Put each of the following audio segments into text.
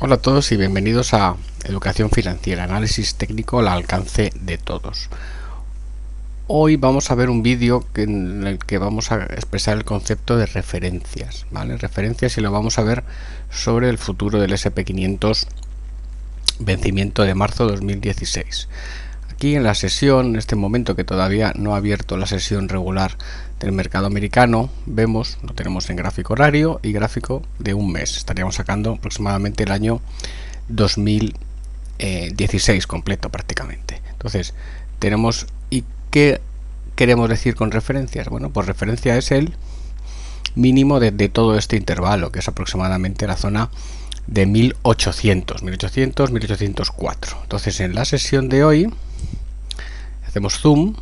Hola a todos y bienvenidos a Educación Financiera, análisis técnico al alcance de todos. Hoy vamos a ver un vídeo en el que vamos a expresar el concepto de referencias, ¿vale? Referencias, y lo vamos a ver sobre el futuro del SP500 vencimiento de marzo de 2016. Aquí en la sesión, en este momento que todavía no ha abierto la sesión regular del mercado americano, vemos, lo tenemos en gráfico horario y gráfico de un mes. Estaríamos sacando aproximadamente el año 2016 completo prácticamente. Entonces, tenemos, ¿y qué queremos decir con referencias? Bueno, pues referencia es el mínimo de todo este intervalo, que es aproximadamente la zona de 1800, 1804. Entonces, en la sesión de hoy, hacemos zoom,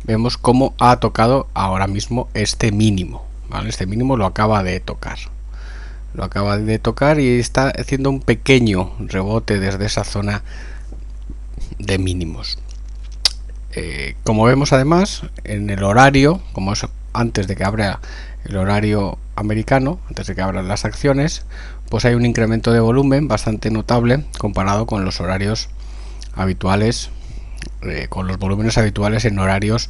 vemos cómo ha tocado ahora mismo este mínimo, ¿vale? Este mínimo lo acaba de tocar. Lo acaba de tocar y está haciendo un pequeño rebote desde esa zona de mínimos. Como vemos además en el horario, como es antes de que abra el horario americano, antes de que abran las acciones, pues hay un incremento de volumen bastante notable comparado con los horarios habituales, con los volúmenes habituales en horarios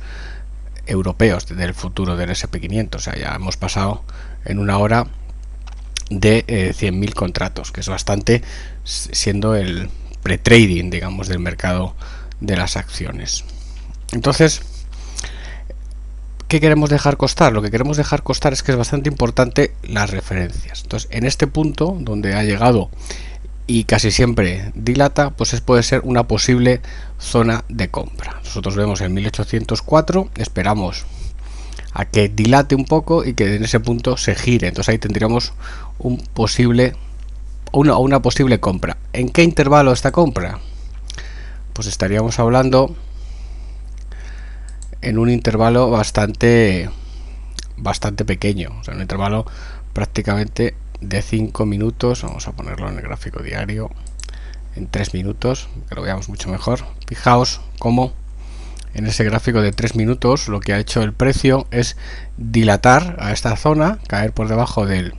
europeos del futuro del SP500. O sea, ya hemos pasado en una hora de 100.000 contratos, que es bastante, siendo el pre-trading, digamos, del mercado de las acciones. Entonces, ¿qué queremos dejar costar? Lo que queremos dejar costar es que es bastante importante las referencias. Entonces, en este punto donde ha llegado y casi siempre dilata, pues puede ser una posible zona de compra. Nosotros vemos el 1804, esperamos a que dilate un poco y que en ese punto se gire. Entonces ahí tendríamos una posible compra. ¿En qué intervalo esta compra? Pues estaríamos hablando en un intervalo bastante pequeño, o sea, un intervalo prácticamente de 5 minutos. Vamos a ponerlo en el gráfico diario en 3 minutos, que lo veamos mucho mejor. Fijaos cómo en ese gráfico de 3 minutos lo que ha hecho el precio es dilatar a esta zona, caer por debajo del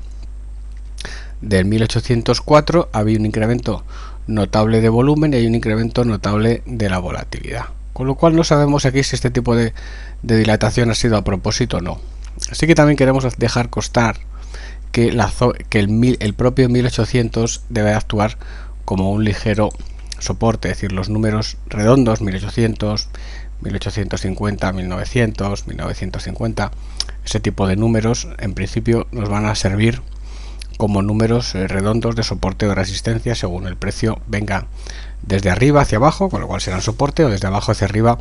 1804. Había un incremento notable de volumen y hay un incremento notable de la volatilidad, con lo cual no sabemos aquí si este tipo de dilatación ha sido a propósito o no. Así que también queremos dejar constar que el propio 1800 debe actuar como un ligero soporte, es decir, los números redondos 1800, 1850, 1900, 1950, ese tipo de números en principio nos van a servir como números redondos de soporte o resistencia según el precio venga desde arriba hacia abajo, con lo cual serán soporte, o desde abajo hacia arriba,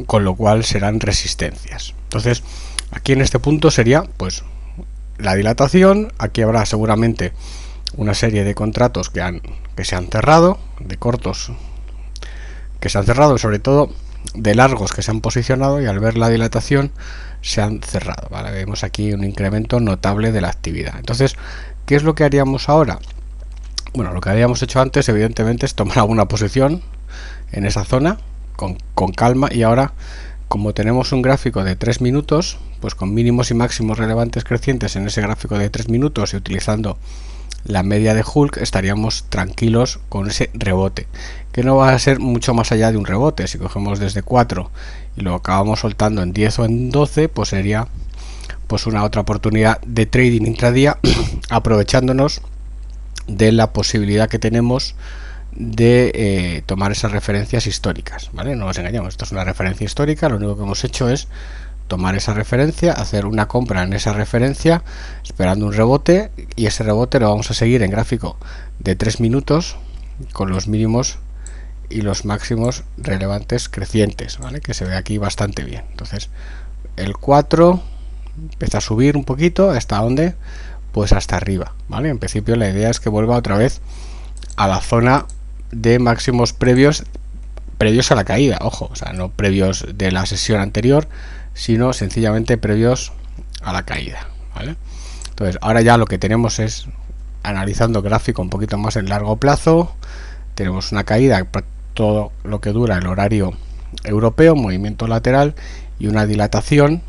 con lo cual serán resistencias. Entonces, aquí en este punto sería pues la dilatación. Aquí habrá seguramente una serie de contratos que se han cerrado, de cortos que se han cerrado, sobre todo de largos que se han posicionado, y al ver la dilatación se han cerrado, ¿vale? Vemos aquí un incremento notable de la actividad. Entonces, ¿qué es lo que haríamos ahora? Bueno, lo que habíamos hecho antes evidentemente es tomar alguna posición en esa zona con calma, y ahora, como tenemos un gráfico de 3 minutos, pues con mínimos y máximos relevantes crecientes en ese gráfico de 3 minutos y utilizando la media de Hulk, estaríamos tranquilos con ese rebote, que no va a ser mucho más allá de un rebote. Si cogemos desde 4 y lo acabamos soltando en 10 o en 12, pues sería pues una otra oportunidad de trading intradía, aprovechándonos de la posibilidad que tenemos de tomar esas referencias históricas, ¿vale? No nos engañemos, esto es una referencia histórica. Lo único que hemos hecho es tomar esa referencia, hacer una compra en esa referencia esperando un rebote, y ese rebote lo vamos a seguir en gráfico de 3 minutos con los mínimos y los máximos relevantes crecientes, ¿vale? Que se ve aquí bastante bien. Entonces el 4 empieza a subir un poquito, ¿hasta dónde? Pues hasta arriba, ¿vale? En principio la idea es que vuelva otra vez a la zona de máximos previos a la caída, ojo, o sea, no previos de la sesión anterior, sino sencillamente previos a la caída, ¿vale? Entonces ahora ya lo que tenemos es, analizando gráfico un poquito más en largo plazo, tenemos una caída todo lo que dura el horario europeo, movimiento lateral y una dilatación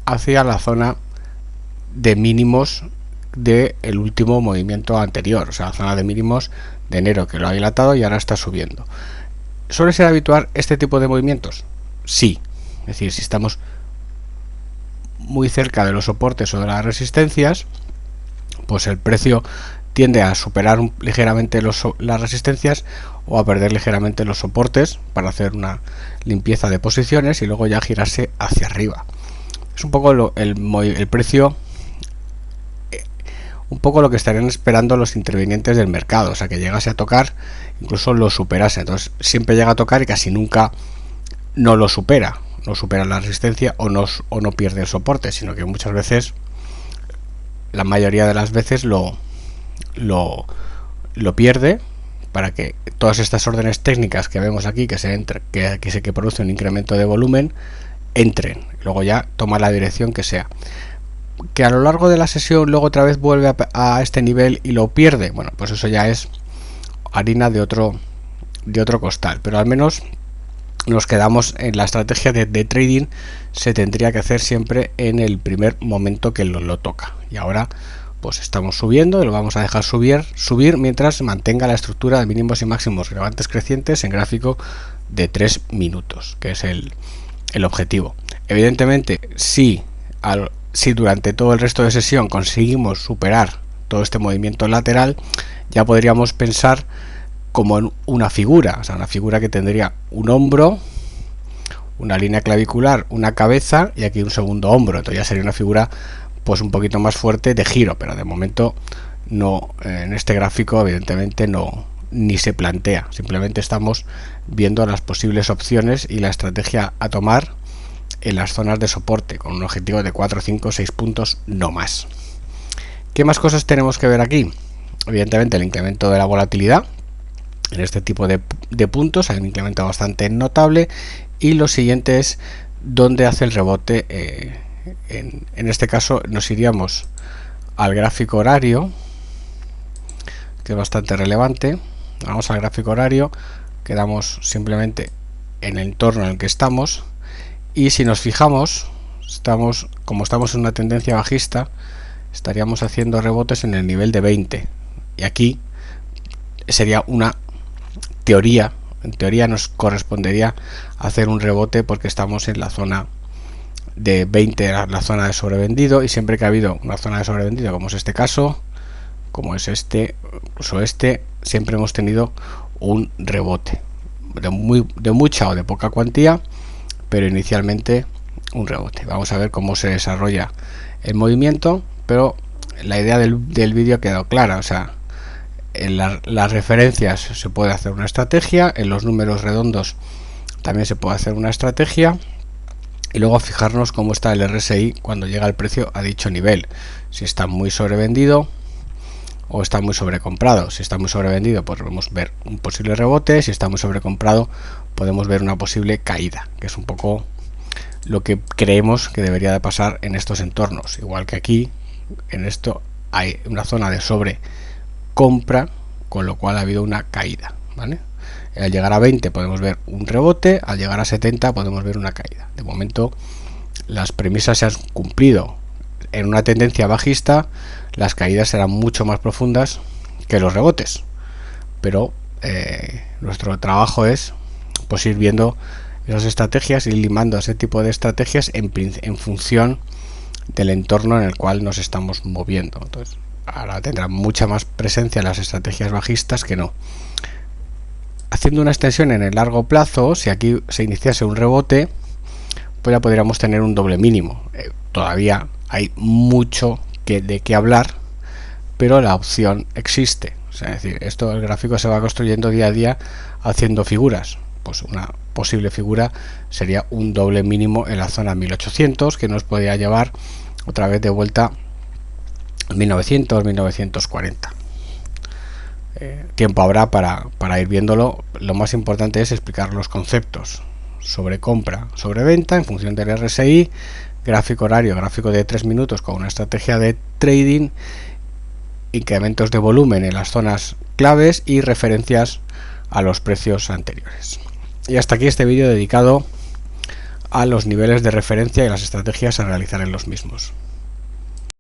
hacia la zona de mínimos del último movimiento anterior, o sea, la zona de mínimos de enero, que lo ha dilatado y ahora está subiendo. ¿Suele ser habitual este tipo de movimientos? Sí, es decir, si estamos muy cerca de los soportes o de las resistencias, pues el precio tiende a superar ligeramente las resistencias o a perder ligeramente los soportes para hacer una limpieza de posiciones y luego ya girarse hacia arriba. Es un poco el precio, un poco lo que estarían esperando los intervinientes del mercado, o sea, que llegase a tocar, incluso lo superase. Entonces siempre llega a tocar y casi nunca no lo supera, no supera la resistencia o no pierde el soporte, sino que muchas veces, la mayoría de las veces lo pierde, para que todas estas órdenes técnicas que vemos aquí, que produce un incremento de volumen, entren, luego ya toma la dirección que sea. Que a lo largo de la sesión luego otra vez vuelve a este nivel y lo pierde, bueno, pues eso ya es harina de otro costal, pero al menos nos quedamos en la estrategia de trading. Se tendría que hacer siempre en el primer momento que lo toca, y ahora pues estamos subiendo y lo vamos a dejar subir mientras mantenga la estructura de mínimos y máximos relevantes crecientes en gráfico de 3 minutos, que es el objetivo. Evidentemente, si durante todo el resto de sesión conseguimos superar todo este movimiento lateral, ya podríamos pensar como en una figura, o sea, una figura que tendría un hombro, una línea clavicular, una cabeza y aquí un segundo hombro. Entonces ya sería una figura pues un poquito más fuerte de giro, pero de momento no, en este gráfico evidentemente no, ni se plantea. Simplemente estamos viendo las posibles opciones y la estrategia a tomar en las zonas de soporte, con un objetivo de 4, 5, 6 puntos, no más. ¿Qué más cosas tenemos que ver aquí? Evidentemente el incremento de la volatilidad. En este tipo de puntos hay un incremento bastante notable, y lo siguiente es dónde hace el rebote. En este caso nos iríamos al gráfico horario, que es bastante relevante. Vamos al gráfico horario, quedamos simplemente en el entorno en el que estamos, y si nos fijamos, como estamos en una tendencia bajista, estaríamos haciendo rebotes en el nivel de 20, y aquí sería una teoría. En teoría nos correspondería hacer un rebote porque estamos en la zona de 20, la zona de sobrevendido, y siempre que ha habido una zona de sobrevendido, como es este caso, como es este, incluso este, siempre hemos tenido un rebote de mucha o de poca cuantía, pero inicialmente un rebote. Vamos a ver cómo se desarrolla el movimiento, pero la idea del vídeo ha quedado clara. O sea, en las referencias se puede hacer una estrategia, en los números redondos también se puede hacer una estrategia, y luego fijarnos cómo está el RSI cuando llega el precio a dicho nivel, si está muy sobrevendido o está muy sobrecomprado. Si está muy sobrevendido, pues podemos ver un posible rebote; si está muy sobrecomprado, podemos ver una posible caída, que es un poco lo que creemos que debería de pasar en estos entornos. Igual que aquí, en esto hay una zona de sobrecompra, con lo cual ha habido una caída, ¿vale? Al llegar a 20 podemos ver un rebote, al llegar a 70 podemos ver una caída. De momento las premisas se han cumplido. En una tendencia bajista las caídas serán mucho más profundas que los rebotes, pero nuestro trabajo es pues ir viendo esas estrategias y limando ese tipo de estrategias en función del entorno en el cual nos estamos moviendo. Entonces ahora tendrá mucha más presencia las estrategias bajistas que no. Haciendo una extensión en el largo plazo, si aquí se iniciase un rebote, pues ya podríamos tener un doble mínimo. Todavía hay mucho de qué hablar, pero la opción existe. O sea, es decir, el gráfico se va construyendo día a día haciendo figuras. Pues una posible figura sería un doble mínimo en la zona 1800, que nos podría llevar otra vez de vuelta a 1900, 1940. Tiempo habrá para ir viéndolo. Lo más importante es explicar los conceptos sobre compra, sobre venta en función del RSI, gráfico horario, gráfico de 3 minutos con una estrategia de trading, incrementos de volumen en las zonas claves y referencias a los precios anteriores. Y hasta aquí este vídeo dedicado a los niveles de referencia y las estrategias a realizar en los mismos.